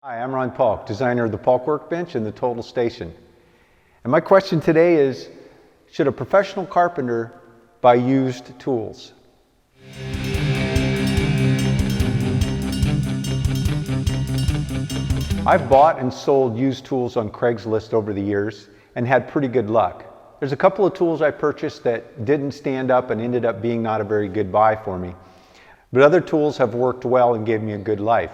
Hi, I'm Ron Paulk, designer of the Paulk Workbench and the Total Station. And my question today is, should a professional carpenter buy used tools? I've bought and sold used tools on Craigslist over the years and had pretty good luck. There's a couple of tools I purchased that didn't stand up and ended up being not a very good buy for me. But other tools have worked well and gave me a good life.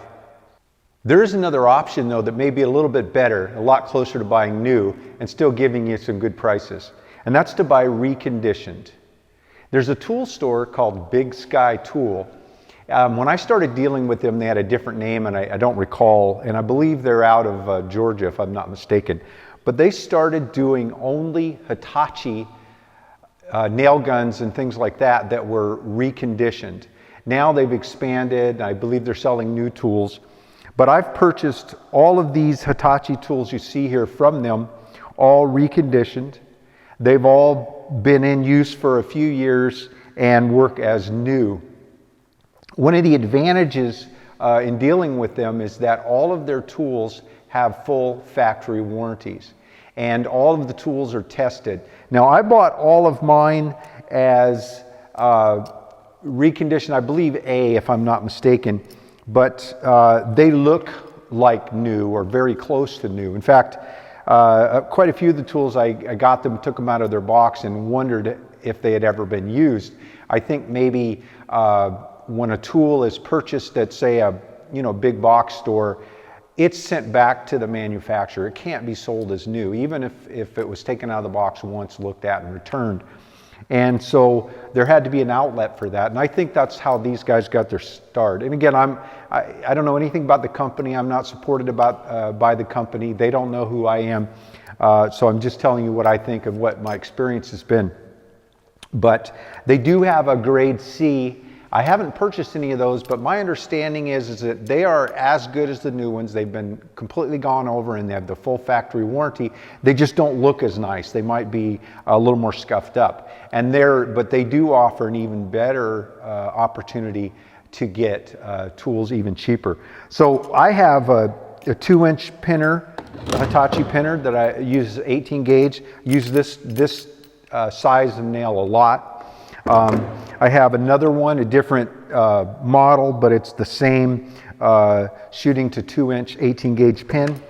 There is another option though that may be a little bit better, a lot closer to buying new and still giving you some good prices. And that's to buy reconditioned. There's a tool store called Big Sky Tool. When I started dealing with them, they had a different name and I don't recall, and I believe they're out of Georgia if I'm not mistaken. But they started doing only Hitachi nail guns and things like that that were reconditioned. Now they've expanded, I believe they're selling new tools. But I've purchased all of these Hitachi tools you see here from them, all reconditioned. They've all been in use for a few years and work as new. One of the advantages in dealing with them is that all of their tools have full factory warranties and all of the tools are tested. Now I bought all of mine as reconditioned, I believe A if I'm not mistaken, but they look like new or very close to new. In fact, quite a few of the tools I got them, took them out of their box and wondered if they had ever been used. I think maybe when a tool is purchased at say a big box store, it's sent back to the manufacturer. It can't be sold as new, even if it was taken out of the box once, looked at and returned. And so there had to be an outlet for that. And I think that's how these guys got their start. And again, I don't know anything about the company. I'm not supported by the company. They don't know who I am. So I'm just telling you what I think of what my experience has been. But they do have a grade C. I haven't purchased any of those, but my understanding is that they are as good as the new ones. They've been completely gone over and they have the full factory warranty. They just don't look as nice. They might be a little more scuffed up. But they do offer an even better opportunity to get tools even cheaper. So I have a 2-inch pinner, a Hitachi pinner that I use 18 gauge. Use this size of nail a lot. I have another one, a different model, but it's the same shooting to 2-inch 18 gauge pin.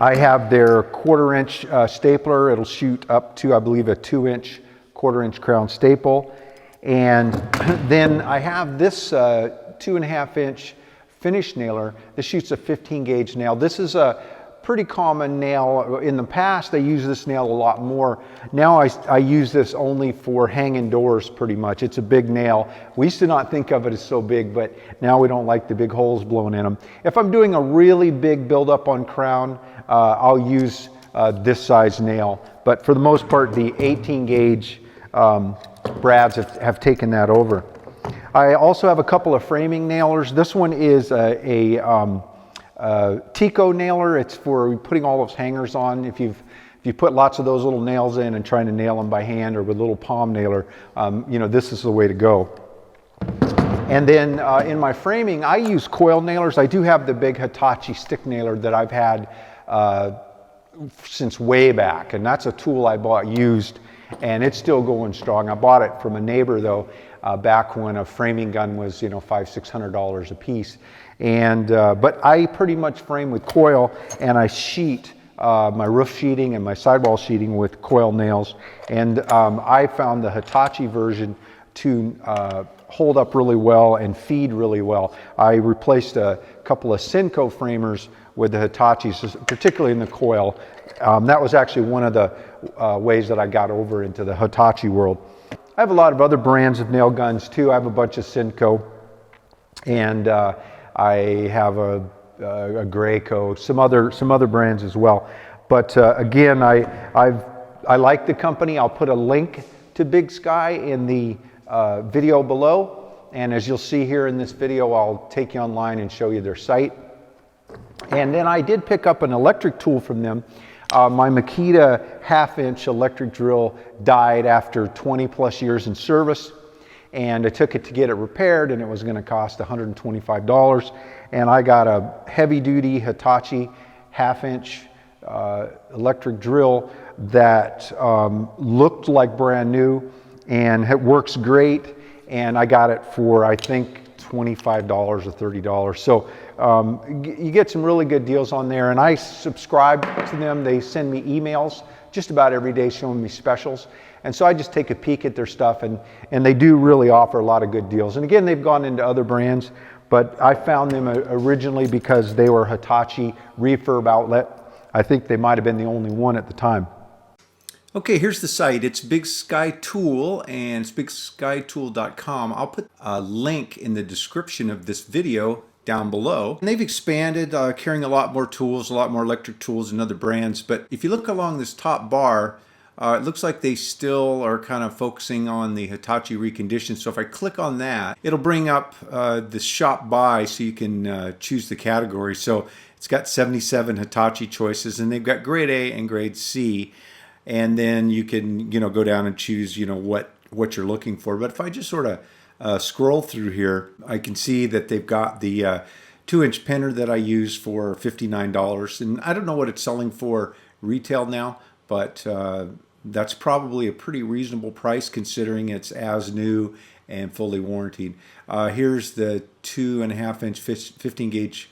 I have their 1/4-inch stapler. It'll shoot up to, I believe, a 2-inch 1/4-inch crown staple. And then I have this 2.5-inch finish nailer. This shoots a 15 gauge nail. This is a pretty common nail. In the past, I used this nail a lot more. Now I use this only for hanging doors pretty much. It's a big nail. We used to not think of it as so big, but now we don't like the big holes blown in them. If I'm doing a really big buildup on crown, I'll use this size nail. But for the most part, the 18 gauge brads have taken that over. I also have a couple of framing nailers. This one is a Tico nailer. It's for putting all those hangers on. If you put lots of those little nails in and trying to nail them by hand or with a little palm nailer, this is the way to go. And then in my framing, I use coil nailers. I do have the big Hitachi stick nailer that I've had since way back, and that's a tool I bought used, and it's still going strong. I bought it from a neighbor though, back when a framing gun was $500-600 a piece. But I pretty much frame with coil, and I sheet my roof sheeting and my sidewall sheeting with coil nails. And I found the Hitachi version to hold up really well and feed really well. I replaced a couple of Senko framers with the Hitachis, particularly in the coil. That was actually one of the ways that I got over into the Hitachi world. I have a lot of other brands of nail guns too. I have a bunch of Senko, and I have a Graco, some other brands as well. But again, I like the company. I'll put a link to Big Sky in the video below, and as you'll see here in this video, I'll take you online and show you their site. And then I did pick up an electric tool from them. My Makita 1/2-inch electric drill died after 20 plus years in service. and I took it to get it repaired, and it was going to cost $125. And I got a heavy-duty Hitachi half-inch electric drill that looked like brand new, and it works great. And I got it for, I think, $25 or $30. So you get some really good deals on there, and I subscribe to them. They send me emails just about every day showing me specials. And so I just take a peek at their stuff, and they do really offer a lot of good deals. And again, they've gone into other brands, but I found them originally because they were Hitachi refurb outlet. I think they might have been the only one at the time. Okay, here's the site. It's Big Sky Tool, and it's bigskytool.com. I'll put a link in the description of this video down below. And they've expanded, carrying a lot more tools, a lot more electric tools and other brands. But if you look along this top bar, it looks like they still are kind of focusing on the Hitachi Reconditioned. So if I click on that, it'll bring up the shop by so you can choose the category. So it's got 77 Hitachi choices, and they've got grade A and grade C. And then you can, go down and choose, what you're looking for. But if I just sort of scroll through here, I can see that they've got the 2-inch pinner that I use for $59. And I don't know what it's selling for retail now, but that's probably a pretty reasonable price considering it's as new and fully warranted. Here's the 2.5-inch 15-gauge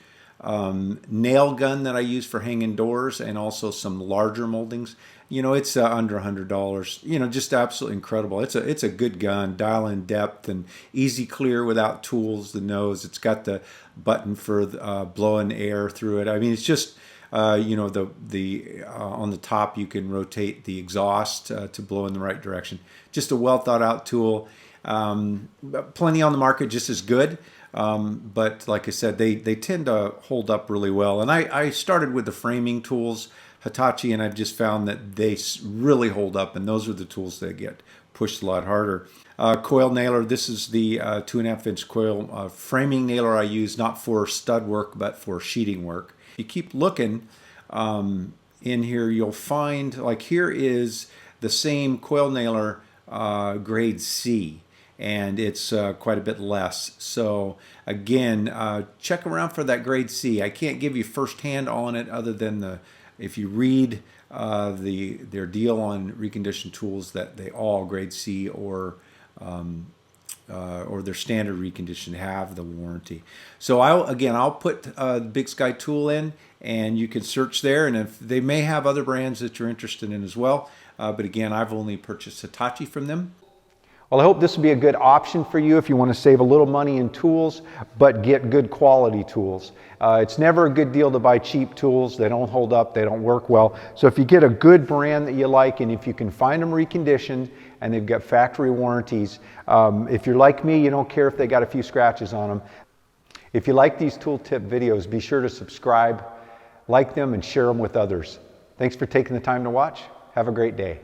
nail gun that I use for hanging doors, and also some larger moldings. It's under $100. Just absolutely incredible. It's a good gun, dial in depth and easy clear without tools. The nose, it's got the button for blowing air through it. I mean, it's just on the top you can rotate the exhaust to blow in the right direction. Just a well thought out tool. Plenty on the market just as good. But like I said, they tend to hold up really well. And I started with the framing tools, Hitachi, and I've just found that they really hold up, and those are the tools that get pushed a lot harder. Coil Nailer, this is the 2.5-inch coil framing nailer I use, not for stud work, but for sheeting work. You keep looking in here, you'll find, like, here is the same coil nailer grade C, and it's quite a bit less. So again, check around for that grade C. I can't give you firsthand on it other than if you read their deal on reconditioned tools, that they all grade C or their standard reconditioned have the warranty. So I'll put Big Sky Tool in, and you can search there, and if they may have other brands that you're interested in as well. But again, I've only purchased Hitachi from them. Well, I hope this will be a good option for you if you want to save a little money in tools, but get good quality tools. It's never a good deal to buy cheap tools. They don't hold up, they don't work well. So if you get a good brand that you like, and if you can find them reconditioned and they've got factory warranties, if you're like me, you don't care if they got a few scratches on them. If you like these tool tip videos, be sure to subscribe, like them, and share them with others. Thanks for taking the time to watch. Have a great day.